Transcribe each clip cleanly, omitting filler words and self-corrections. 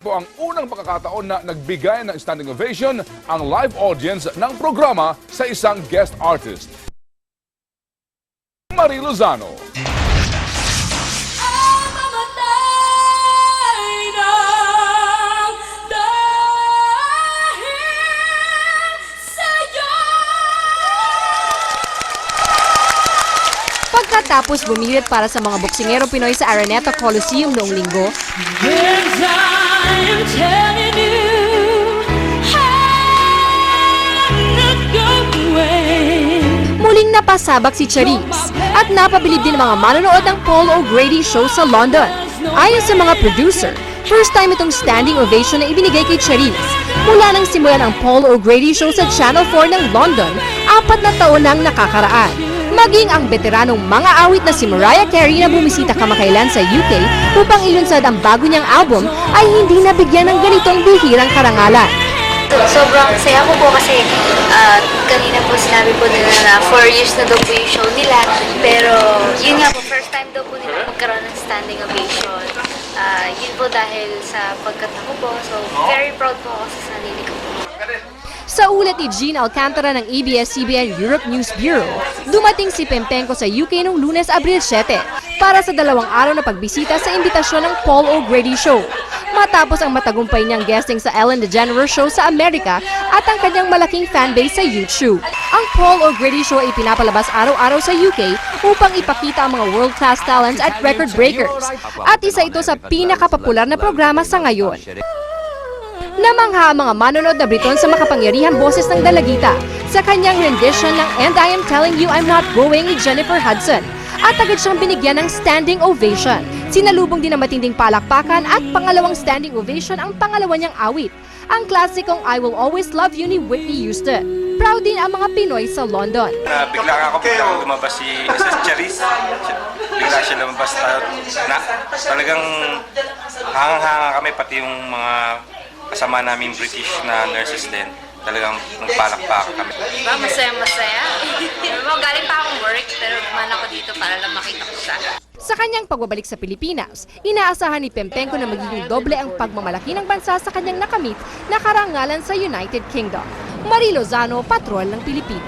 Po ang unang pagkakataon na nagbigay ng standing ovation ang live audience ng programa sa isang guest artist. Marie Lozano. Pagkatapos bumirit para sa mga boksingero Pinoy sa Araneta Coliseum noong linggo, muling napasabak si Charisse at napabilib din ang mga manonood ng Paul O'Grady show sa London. Ayon sa mga producer, first time itong standing ovation na ibinigay kay Charisse mula nang simulan ang Paul O'Grady show sa Channel 4 ng London 4 na taon nang nakakaraan. Maging ang veteranong mga awit na si Mariah Carey na bumisita kamakailan sa UK upang ilunsad ang bago niyang album ay hindi nabigyan ng ganitong bihirang karangalan. Sobrang saya ko po kasi kanina po sinabi po nila na 4 years na daw po yung show nila. Pero yun nga po, first time daw po nila magkaroon ng standing ovation. Yun po dahil sa pagkanta ko po. So very proud po ako sa sarili ko po. Sa ulat ni Jean Alcantara ng ABS-CBN Europe News Bureau, dumating si Pempenko sa UK noong Lunes, Abril 7 para sa 2 araw na pagbisita sa imbitasyon ng Paul O'Grady Show. Matapos ang matagumpay niyang guesting sa Ellen DeGeneres Show sa Amerika at ang kanyang malaking fanbase sa YouTube. Ang Paul O'Grady Show ay pinapalabas araw-araw sa UK upang ipakita ang mga world-class talents at record breakers. At isa ito sa pinakapopular na programa sa ngayon. Namangha ang mga manonood na Briton sa makapangyarihang boses ng dalagita sa kanyang rendition ng And I Am Telling You I'm Not Going ni Jennifer Hudson at agad siyang binigyan ng standing ovation. Sinalubong din ng matinding palakpakan at pangalawang standing ovation ang pangalawa niyang awit, ang klasikong I Will Always Love You ni Whitney Houston. Proud din ang mga Pinoy sa London. Biglang lumabas si Charisse. Bigla siya lumabas na talagang hangang-hanga kami, pati yung mga kasama namin British na nurses din. Talagang nagpalakpak kami. Diba? Masaya-masaya. Galing pa akong work pero buman ako dito para lang makita ko siya. Sa kanyang pagbabalik sa Pilipinas, inaasahan ni Pempenko na magiging doble ang pagmamalaki ng bansa sa kanyang nakamit na karangalan sa United Kingdom. Marie Lozano, Patrol ng Pilipino.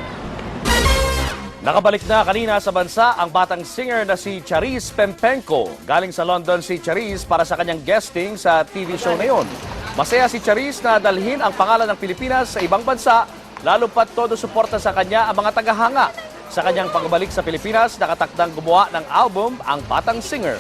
Nakabalik na kanina sa bansa ang batang singer na si Charisse Pempenko. Galing sa London si Charisse para sa kanyang guesting sa TV show na yon. Masaya si Charisse na dalhin ang pangalan ng Pilipinas sa ibang bansa, lalo pat todo suporta sa kanya ang mga tagahanga. Sa kanyang pagbalik sa Pilipinas, nakatakdang gumawa ng album ang batang singer.